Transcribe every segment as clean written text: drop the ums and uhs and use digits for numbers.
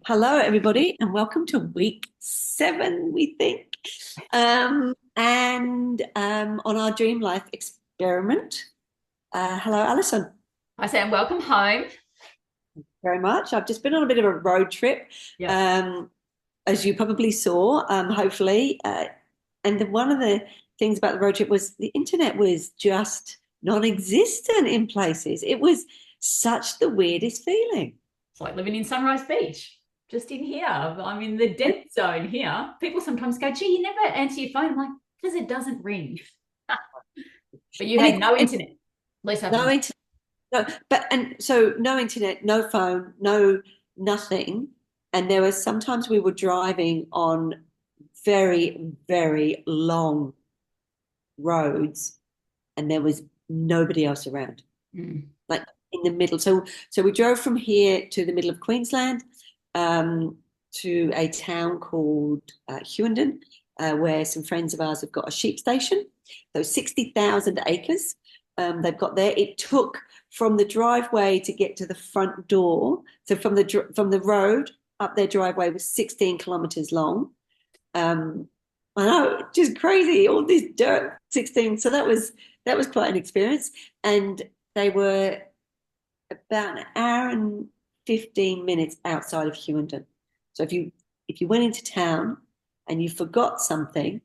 Hello, everybody, and welcome to week 7, we think, and on our Dream Life experiment. Hello, Alison. I said, welcome home. Very much. I've just been on a bit of a road trip, Yep. um, as you probably saw, hopefully. One of the things about the road trip was the internet was just non-existent in places. It was such the weirdest feeling. It's like living in Sunrise Beach, just in here. I'm in the dead zone here. People sometimes go, gee, you never answer your phone. I'm like, because it doesn't ring. But you And had it, no and internet. At least I can no say. internet. No, but and so no internet, no phone, no nothing. And there was sometimes we were driving on very, very long roads and there was nobody else around, Mm. like in the middle. So we drove from here to the middle of Queensland, um, to a town called Hughenden, where some friends of ours have got a sheep station. So 60,000 acres, they've got there. It took from the driveway to get to the front door. So from the road up their driveway was 16 kilometres long. Um, I know, just crazy, all this dirt, 16. So that was quite an experience. And they were about an hour and 15 minutes outside of Hughenden. So if you went into town and you forgot something,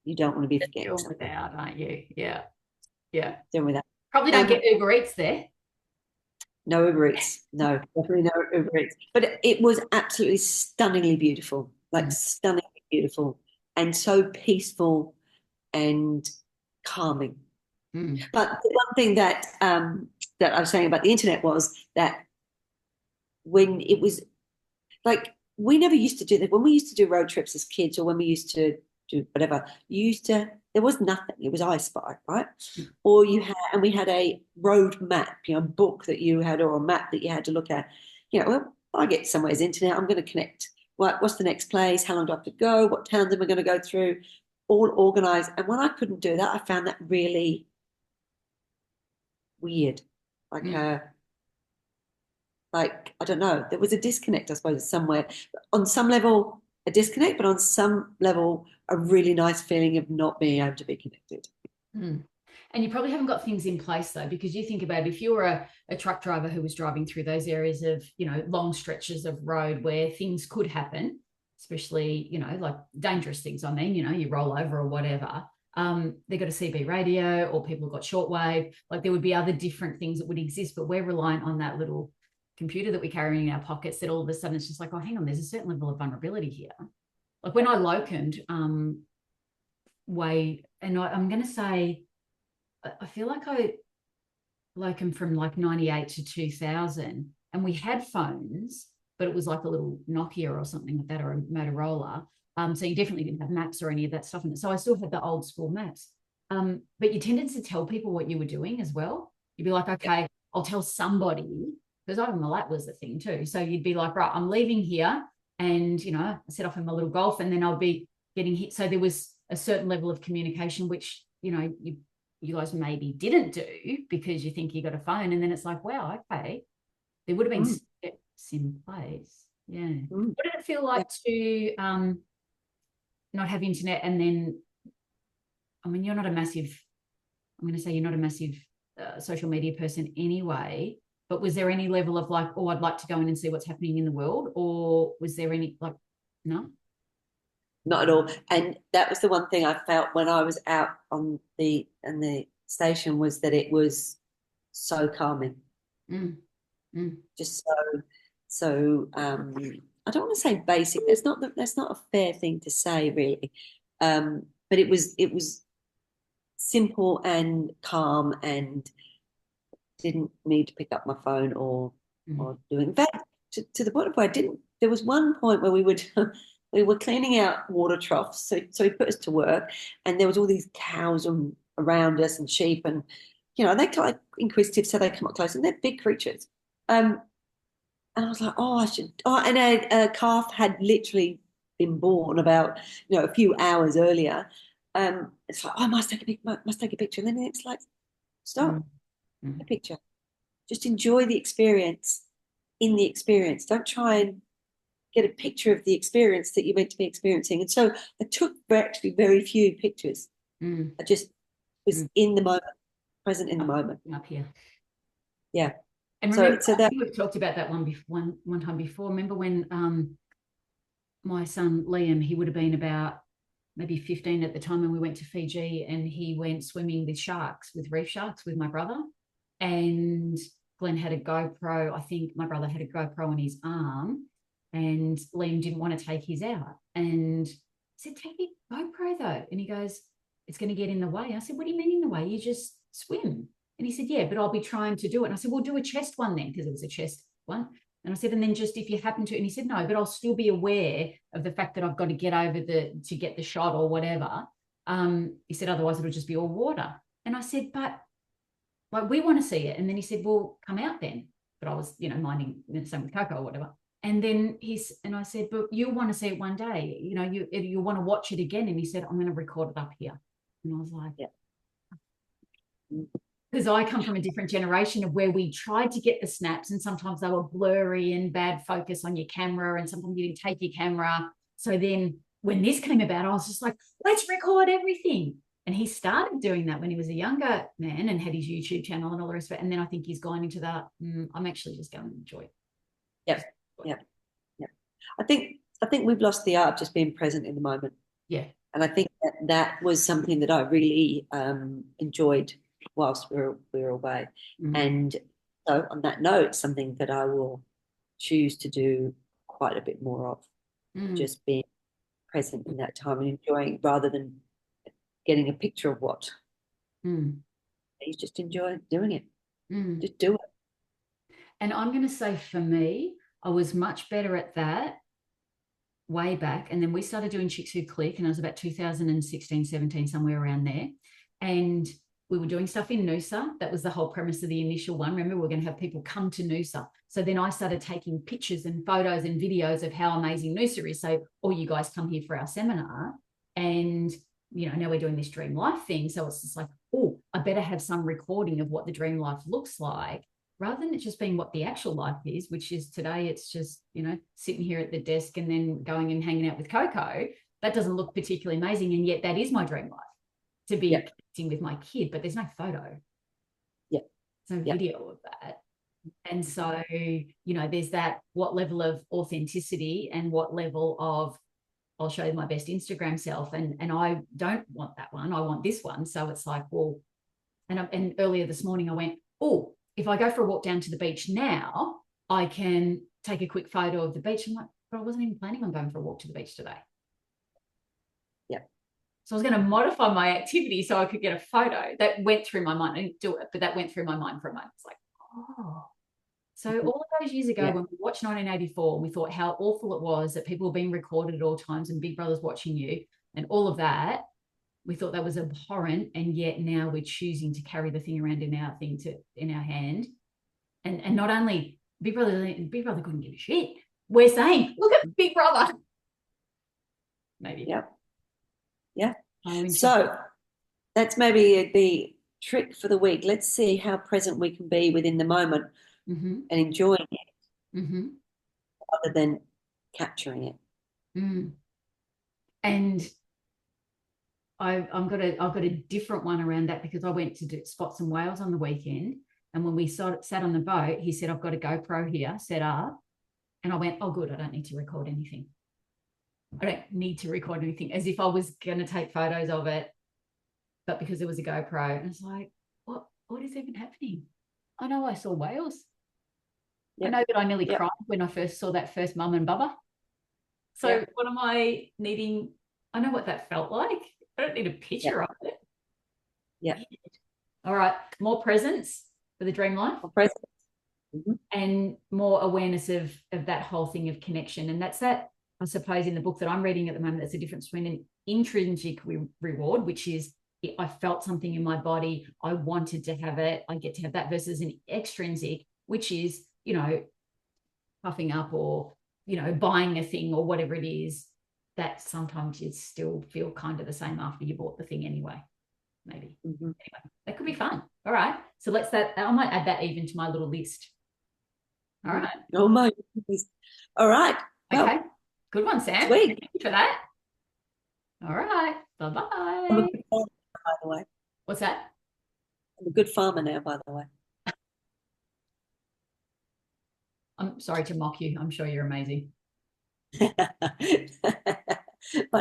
you don't want to be forgetting You're something. without, aren't you? Yeah. Yeah. Doing with that. Probably don't Um, get Uber Eats there. no Uber Eats. No, definitely no Uber Eats. But it was absolutely stunningly beautiful, like Mm. stunningly beautiful and so peaceful and calming. Mm. But the one thing that I was saying about the internet was that when it was like we never used to do that when we used to do road trips as kids or when we used to do whatever you used to there was nothing, it was I Spy, right? Or you had, and we had a road map, a book that you had or a map that you had to look at. Well, I get somewhere's internet, I'm going to connect. What's the next place, how long do I have to go, what towns am I going to go through, all organized. And when I couldn't do that, I found that really weird. like Mm. uh like I don't know, there was a disconnect, I suppose, somewhere. On some level, a disconnect, but on some level, a really nice feeling of not being able to be connected. Mm. And you probably haven't got things in place though, because you think about if you're a truck driver who was driving through those areas of, long stretches of road where things could happen, especially, like dangerous things. I mean, you roll over or whatever. They've got a CB radio or people have got shortwave. Like there would be other different things that would exist, but we're reliant on that little computer that we carry in our pockets that all of a sudden it's just like, oh, hang on, there's a certain level of vulnerability here. Like when I locaned, and I'm going to say, I feel like I locum from like 98 to 2000 and we had phones, but it was like a little Nokia or something like that or a Motorola. So you definitely didn't have maps or any of that stuff in it. So I still had the old school maps. But you tended to tell people what you were doing as well. You'd be like, okay, I'll tell somebody, because even the lat was the thing too. So you'd be like, right, I'm leaving here and, I set off in my little golf and then I'll be getting hit. So there was a certain level of communication, which, you guys maybe didn't do because you think you got a phone. And then it's like, wow, okay, there would have been Mm, steps in place. Yeah. mm. What did it feel Yeah. like to not have internet? And then, I mean, I'm going to say you're not a massive social media person anyway, but was there any level of like, oh, I'd like to go in and see what's happening in the world? Or was there any like, no? Not at all. And that was the one thing I felt when I was out on the station, was that it was so calming. Mm, mm, Just so I don't want to say basic. That's not a fair thing to say, really. But it was simple and calm and didn't need to pick up my phone or mm, doing. In fact, to the point where I didn't. There was one point where we would we were cleaning out water troughs, so he put us to work, and there was all these cows around us and sheep, and they're kind of inquisitive, so they come up close, and they're big creatures. Um, and I was like, oh, I should. Oh, and a calf had literally been born about a few hours earlier. It's like, oh, I must take a picture, and then it's like, mm, stop, a mm. picture. Just enjoy the experience in the experience. Don't try and get a picture of the experience that you're meant to be experiencing. And so I took actually very few pictures. I just was in the moment, present in the moment. Up here. Yeah. And remember, so that we've talked about that one time before. Remember when my son Liam, he would have been about maybe 15 at the time when we went to Fiji, and he went swimming with sharks, with reef sharks, with my brother. And Glenn had a GoPro. I think my brother had a GoPro on his arm, and Liam didn't want to take his out. And I said, take your GoPro though. And he goes, it's going to get in the way. I said, what do you mean in the way? You just swim. And he said, yeah, but I'll be trying to do it. And I said, well, do a chest one then, because it was a chest one. And I said, and then just if you happen to, and he said, no, but I'll still be aware of the fact that I've got to get over to get the shot or whatever. He said, otherwise it'll just be all water. And I said, but like, we want to see it. And then he said, well, come out then. But I was, minding the same with Coco or whatever. And then I said, but you'll want to see it one day. You want to watch it again. And he said, I'm going to record it up here. And I was like, yeah. Because I come from a different generation of where we tried to get the snaps, and sometimes they were blurry and bad focus on your camera, and sometimes you didn't take your camera. So then when this came about, I was just like, let's record everything. And he started doing that when he was a younger man and had his YouTube channel and all the rest of it. And then I think he's gone into that, I'm actually just going to enjoy it. Yep. Yeah. Yeah. I think we've lost the art of just being present in the moment. Yeah. And I think that was something that I really enjoyed whilst we were away. And so on that note, something that I will choose to do quite a bit more of, just being present in that time and enjoying, rather than getting a picture of what. You just enjoy doing it. Just do it. And I'm going to say, for me, I was much better at that way back. And then we started doing Chicks Who Click, and it was about 2016, 17, somewhere around there. And we were doing stuff in Noosa. That was the whole premise of the initial one. Remember, we were going to have people come to Noosa. So then I started taking pictures and photos and videos of how amazing Noosa is. So all you guys come here for our seminar. And, now we're doing this Dream Life thing. So it's just like, oh, I better have some recording of what the dream life looks like, rather than it just being what the actual life is, which is today it's just, sitting here at the desk and then going and hanging out with Coco. That doesn't look particularly amazing. And yet that is my dream life, to be connecting with my kid, but there's no photo. Yeah. There's no video of that. And so, there's that, what level of authenticity and what level of, I'll show you my best Instagram self. And I don't want that one. I want this one. So it's like, well, and earlier this morning I went, oh, if I go for a walk down to the beach now, I can take a quick photo of the beach. I'm like, but I wasn't even planning on going for a walk to the beach today. Yeah. So I was going to modify my activity so I could get a photo. That went through my mind. I didn't do it, but that went through my mind for a moment. It's like, oh. So all of those years ago, when we watched 1984, we thought how awful it was that people were being recorded at all times and Big Brother's watching you and all of that. We thought that was abhorrent, and yet now we're choosing to carry the thing around in our hand. And not only Big Brother couldn't give a shit. We're saying, look at Big Brother. Maybe. Yeah. Yeah. So that's maybe the trick for the week. Let's see how present we can be within the moment and enjoying it, rather than capturing it. And I've got a different one around that, because I went to spot some whales on the weekend, and when we sat on the boat, he said, I've got a GoPro here set up, and I went, oh good, I don't need to record anything. As if I was going to take photos of it, but because it was a GoPro. And it's like, what is even happening? I know I saw whales. I know that I nearly cried when I first saw that first mum and Bubba. So what am I needing? I know what that felt like. I don't need a picture of it. Yeah. All right. More presence for the dream life. More presence. And more awareness of that whole thing of connection. And that's that, I suppose, in the book that I'm reading at the moment, there's a difference between an intrinsic reward, which is I felt something in my body, I wanted to have it, I get to have that, versus an extrinsic, which is, puffing up or, buying a thing or whatever it is, that sometimes you still feel kind of the same after you bought the thing anyway. Maybe. Anyway, that could be fun. All right. So I might add that even to my little list. All right. Oh my goodness. All right. Okay. Well, Good one, Sam. sweet. Thank you for that. All right. I'm a Bye-bye. good farmer, by the way. What's that? I'm a good farmer now, by the way. I'm sorry to mock you. I'm sure you're amazing.